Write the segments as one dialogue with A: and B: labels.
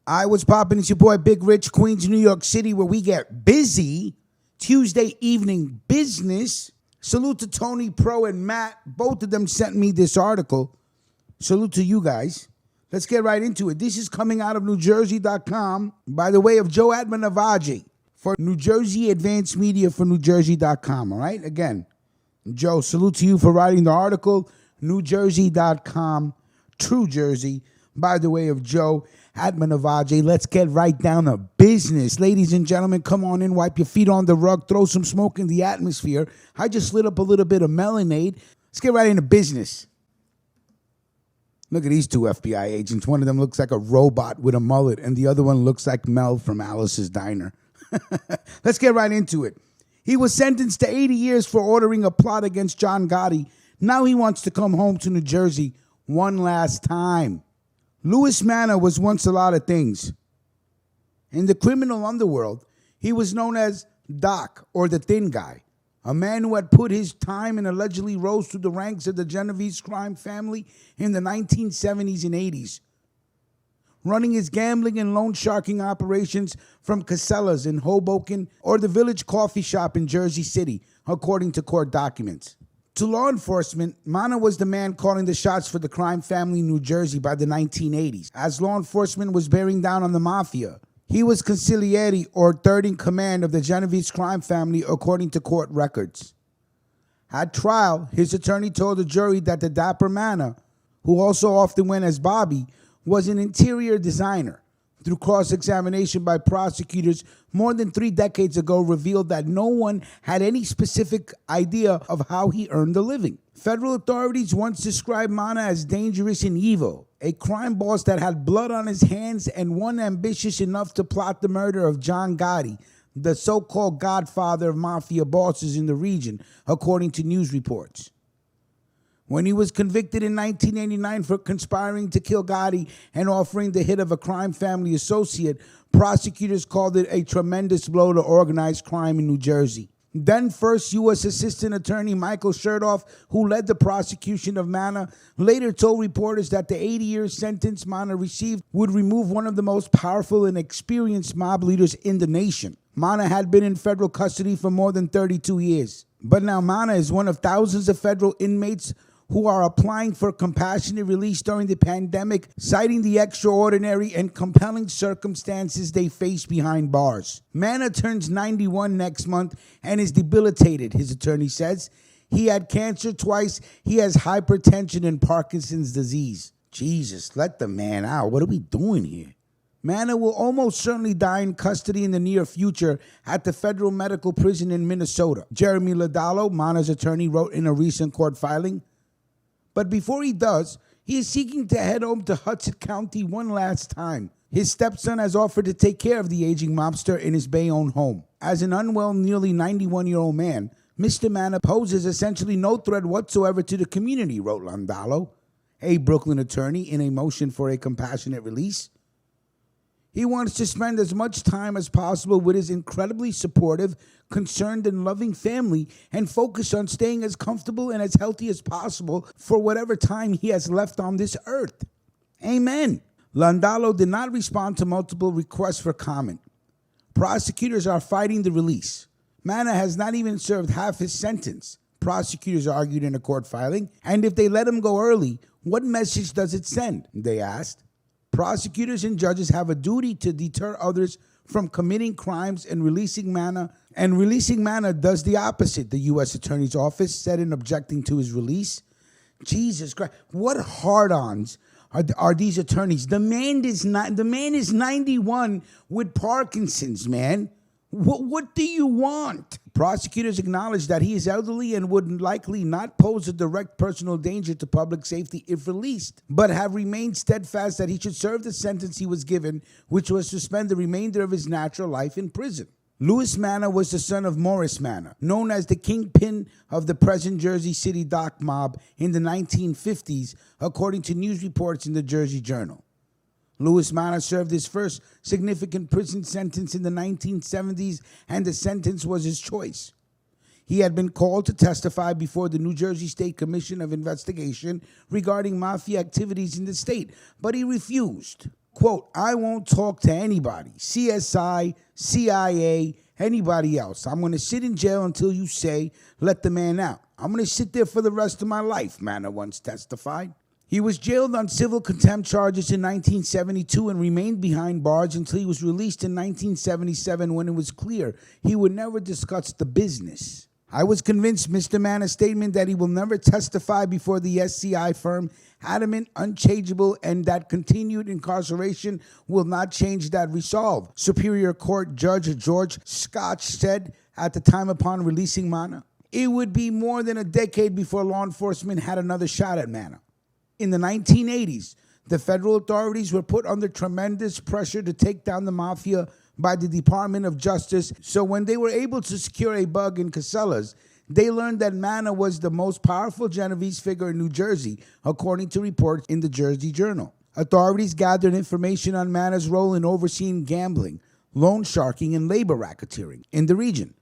A: I was popping. It's your boy Big Rich, Queens, New York City, where we get busy. Tuesday evening business. Salute to Tony Pro and Matt. Both of them sent me this article. Salute to you guys. Let's get right into it. This is coming out of NewJersey.com by the way of Joe Admanavaji for New Jersey Advanced Media for NewJersey.com. All right? Again, Joe, salute to you for writing the article. NewJersey.com, True Jersey, by the way of Joe Admanavaji. Let's get right down to business. Ladies and gentlemen, come on in, wipe your feet on the rug, throw some smoke in the atmosphere. I just lit up a little bit of melonade. Let's get right into business. Look at these two FBI agents. One of them looks like a robot with a mullet, and the other one looks like Mel from Alice's Diner. Let's get right into it. He was sentenced to 80 years for ordering a plot against John Gotti. Now he wants to come home to New Jersey one last time. Louis Manna was once a lot of things. In the criminal underworld, he was known as Doc, or the Thin Guy, a man who had put his time and allegedly rose through the ranks of the Genovese crime family in the 1970s and 80s, running his gambling and loan sharking operations from Casellas in Hoboken or the Village Coffee Shop in Jersey City, according to court documents. To law enforcement, Manna was the man calling the shots for the crime family in New Jersey by the 1980s, as law enforcement was bearing down on the Mafia. He was consigliere, or third in command of the Genovese crime family, according to court records. At trial, his attorney told the jury that the dapper Manna, who also often went as Bobby, was an interior designer. Through cross-examination by prosecutors more than 3 decades ago, revealed that no one had any specific idea of how he earned a living. Federal authorities once described Manna as dangerous and evil, a crime boss that had blood on his hands and one ambitious enough to plot the murder of John Gotti, the so-called Godfather of Mafia bosses in the region, according to news reports. When he was convicted in 1989 for conspiring to kill Gotti and offering the hit of a crime family associate, prosecutors called it a tremendous blow to organized crime in New Jersey. Then first U.S. Assistant Attorney Michael Chertoff, who led the prosecution of Manna, later told reporters that the 80-year sentence Manna received would remove one of the most powerful and experienced mob leaders in the nation. Manna had been in federal custody for more than 32 years. But now Manna is one of thousands of federal inmates who are applying for compassionate release during the pandemic, citing the extraordinary and compelling circumstances they face behind bars. Manna turns 91 next month and is debilitated, his attorney says. He had cancer twice. He has hypertension and Parkinson's disease. Jesus, let the man out. What are we doing here? Manna will almost certainly die in custody in the near future at the federal medical prison in Minnesota. Jeremy Ladalo, Manna's attorney, wrote in a recent court filing. But before he does, he is seeking to head home to Hudson County one last time. His stepson has offered to take care of the aging mobster in his Bayonne home. As an unwell, nearly 91-year-old man, Mr. Manna poses essentially no threat whatsoever to the community, wrote Landalo, a Brooklyn attorney, in a motion for a compassionate release. He wants to spend as much time as possible with his incredibly supportive, concerned, and loving family and focus on staying as comfortable and as healthy as possible for whatever time he has left on this earth. Amen. Landalo did not respond to multiple requests for comment. Prosecutors are fighting the release. Manna has not even served half his sentence, prosecutors argued in a court filing. And if they let him go early, what message does it send? They asked. Prosecutors and judges have a duty to deter others from committing crimes, and releasing Manna does the opposite, the U.S. Attorney's Office said in objecting to his release. Jesus Christ, what hard-ons are these attorneys? The man is 91 with Parkinson's, man. What do you want? Prosecutors acknowledge that he is elderly and would likely not pose a direct personal danger to public safety if released, but have remained steadfast that he should serve the sentence he was given, which was to spend the remainder of his natural life in prison. Louis Manna was the son of Morris Manna, known as the kingpin of the present Jersey City dock mob in the 1950s, according to news reports in the Jersey Journal. Louis Manna served his first significant prison sentence in the 1970s, and the sentence was his choice. He had been called to testify before the New Jersey State Commission of Investigation regarding mafia activities in the state, but he refused. Quote, I won't talk to anybody, CSI, CIA, anybody else. I'm going to sit in jail until you say, let the man out. I'm going to sit there for the rest of my life, Manna once testified. He was jailed on civil contempt charges in 1972 and remained behind bars until he was released in 1977 when it was clear he would never discuss the business. I was convinced Mr. Manna's statement that he will never testify before the SCI firm adamant, unchangeable, and that continued incarceration will not change that resolve, Superior Court Judge George Scotch said at the time upon releasing Manna. It would be more than a decade before law enforcement had another shot at Manna. In the 1980s, the federal authorities were put under tremendous pressure to take down the Mafia by the Department of Justice, so when they were able to secure a bug in Casellas, they learned that Manna was the most powerful Genovese figure in New Jersey, according to reports in the Jersey Journal. Authorities gathered information on Manna's role in overseeing gambling, loan sharking, and labor racketeering in the region.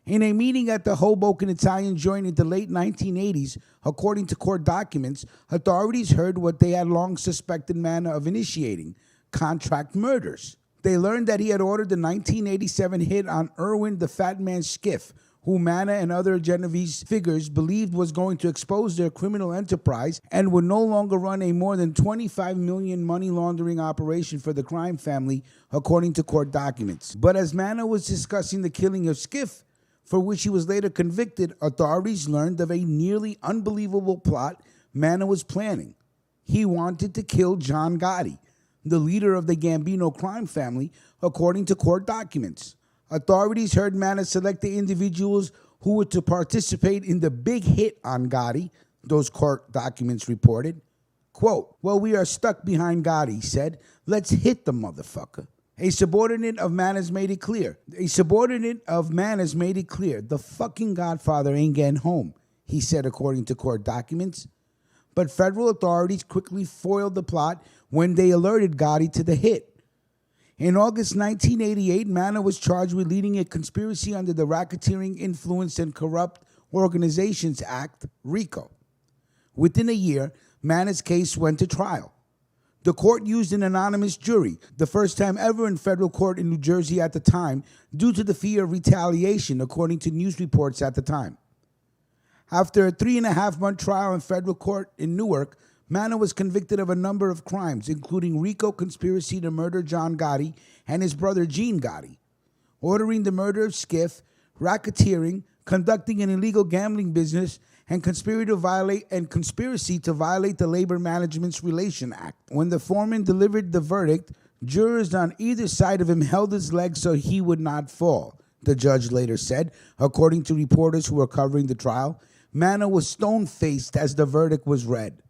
A: In a meeting at the Hoboken Italian Joint in the late 1980s, according to court documents, authorities heard what they had long suspected Manna of initiating: contract murders. They learned that he had ordered the 1987 hit on Irwin the Fat Man Skiff, who Manna and other Genovese figures believed was going to expose their criminal enterprise and would no longer run a more than $25 million money laundering operation for the crime family, according to court documents. But as Manna was discussing the killing of Skiff, for which he was later convicted, authorities learned of a nearly unbelievable plot Manna was planning. He wanted to kill John Gotti, the leader of the Gambino crime family, according to court documents. Authorities heard Manna select the individuals who were to participate in the big hit on Gotti, those court documents reported. Quote, well, we are stuck behind Gotti, he said. Let's hit the motherfucker. A subordinate of Manna's made it clear. The fucking Godfather ain't getting home, he said, according to court documents. But federal authorities quickly foiled the plot when they alerted Gotti to the hit. In August 1988, Manna was charged with leading a conspiracy under the Racketeering, Influence, and Corrupt Organizations Act, RICO. Within a year, Manna's case went to trial. The court used an anonymous jury, the first time ever in federal court in New Jersey at the time, due to the fear of retaliation, according to news reports at the time. After a 3.5-month trial in federal court in Newark, Manna was convicted of a number of crimes, including RICO conspiracy to murder John Gotti and his brother Gene Gotti, ordering the murder of Skiff, racketeering, conducting an illegal gambling business, and conspiracy to violate the Labor Management Relations Act. When the foreman delivered the verdict, jurors on either side of him held his legs so he would not fall, the judge later said, according to reporters who were covering the trial. Manna was stone-faced as the verdict was read.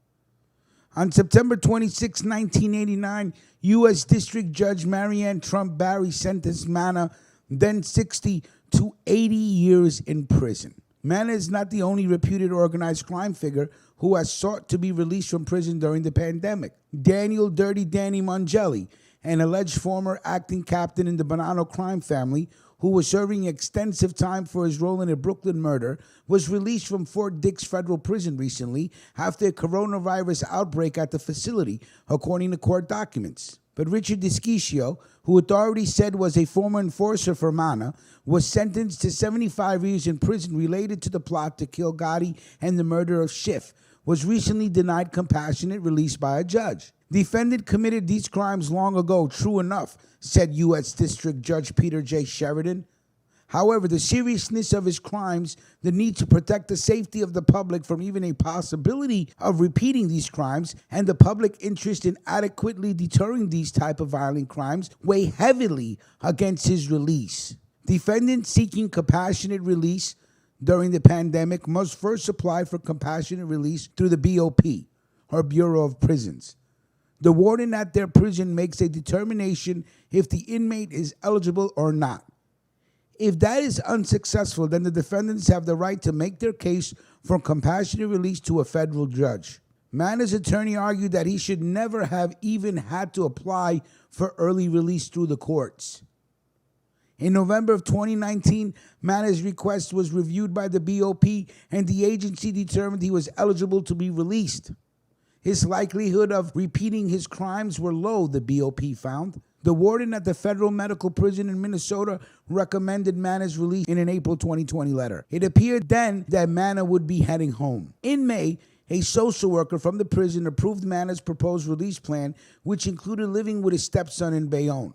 A: On September 26, 1989, U.S. District Judge Marianne Trump Barry sentenced Manna, then 60, to 80 years in prison. Manna is not the only reputed organized crime figure who has sought to be released from prison during the pandemic. Daniel Dirty Danny Mangelli, an alleged former acting captain in the Bonanno crime family, who was serving extensive time for his role in a Brooklyn murder, was released from Fort Dix Federal Prison recently after a coronavirus outbreak at the facility, according to court documents. But Richard Desquicio, who authorities said was a former enforcer for Manna, was sentenced to 75 years in prison related to the plot to kill Gotti and the murder of Schiff, was recently denied compassionate release by a judge. Defendant committed these crimes long ago, true enough, said U.S. District Judge Peter J. Sheridan. However, the seriousness of his crimes, the need to protect the safety of the public from even a possibility of repeating these crimes, and the public interest in adequately deterring these type of violent crimes weigh heavily against his release. Defendants seeking compassionate release during the pandemic must first apply for compassionate release through the BOP, or Bureau of Prisons. The warden at their prison makes a determination if the inmate is eligible or not. If that is unsuccessful, then the defendants have the right to make their case for compassionate release to a federal judge. Manna's attorney argued that he should never have even had to apply for early release through the courts. In November of 2019, Manna's request was reviewed by the BOP, and the agency determined he was eligible to be released. His likelihood of repeating his crimes were low, the BOP found. The warden at the federal medical prison in Minnesota recommended Manna's release in an April 2020 letter. It appeared then that Manna would be heading home. In May, a social worker from the prison approved Manna's proposed release plan, which included living with his stepson in Bayonne.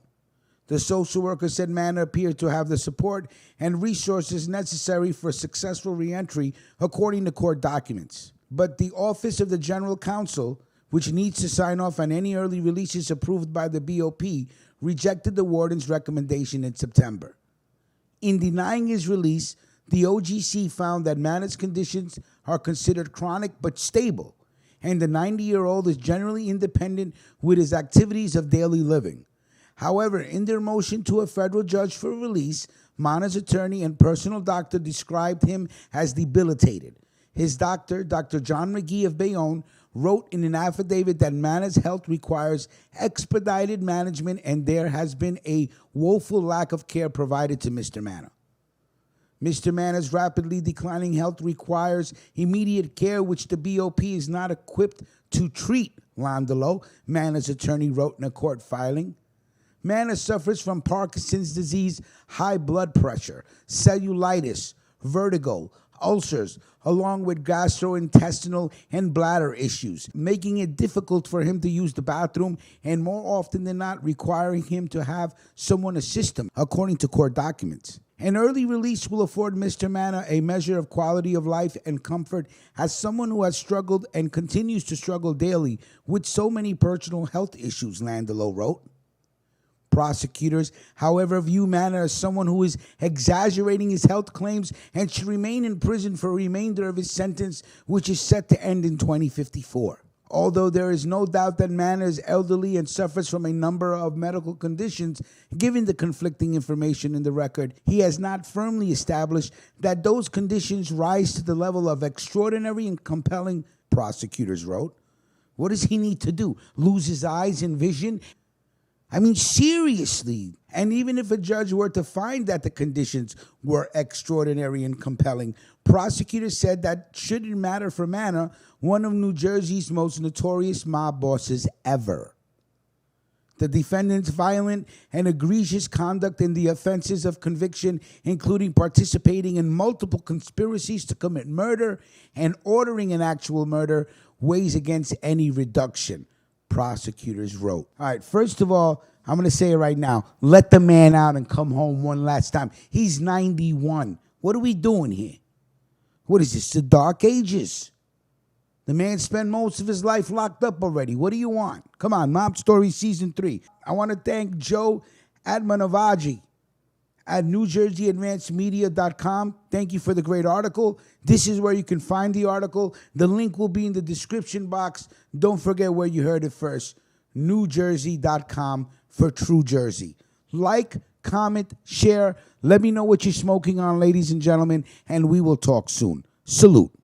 A: The social worker said Manna appeared to have the support and resources necessary for successful reentry, according to court documents. But the Office of the General Counsel, which needs to sign off on any early releases approved by the BOP, rejected the warden's recommendation in September. In denying his release, the OGC found that Manna's conditions are considered chronic but stable, and the 90-year-old is generally independent with his activities of daily living. However, in their motion to a federal judge for release, Manna's attorney and personal doctor described him as debilitated. His doctor, Dr. John McGee of Bayonne, wrote in an affidavit that Manna's health requires expedited management and there has been a woeful lack of care provided to Mr. Manna. Mr. Manna's rapidly declining health requires immediate care, which the BOP is not equipped to treat, Landolo, Manna's attorney wrote in a court filing. Manna suffers from Parkinson's disease, high blood pressure, cellulitis, vertigo, ulcers, along with gastrointestinal and bladder issues, making it difficult for him to use the bathroom and more often than not requiring him to have someone assist him, according to court documents. An early release will afford Mr. Manna a measure of quality of life and comfort as someone who has struggled and continues to struggle daily with so many personal health issues, Landolo wrote. Prosecutors, however, view Manna as someone who is exaggerating his health claims and should remain in prison for the remainder of his sentence, which is set to end in 2054. Although there is no doubt that Manna is elderly and suffers from a number of medical conditions, given the conflicting information in the record, he has not firmly established that those conditions rise to the level of extraordinary and compelling, prosecutors wrote. What does he need to do? Lose his eyes and vision? I mean, seriously. And even if a judge were to find that the conditions were extraordinary and compelling, prosecutors said that shouldn't matter for Manna, one of New Jersey's most notorious mob bosses ever. The defendant's violent and egregious conduct in the offenses of conviction, including participating in multiple conspiracies to commit murder and ordering an actual murder, weighs against any reduction, prosecutors wrote. All right, first of all, I'm going to say it right now. Let the man out and come home one last time. He's 91. What are we doing here? What is this, the Dark Ages? The man spent most of his life locked up already. What do you want? Come on, Mob Story Season 3. I want to thank Joe Admanavaji at NewJerseyAdvancedMedia.com. Thank you for the great article. This is where you can find the article. The link will be in the description box. Don't forget where you heard it first. NewJersey.com for True Jersey. Like, comment, share. Let me know what you're smoking on, ladies and gentlemen, and we will talk soon. Salute.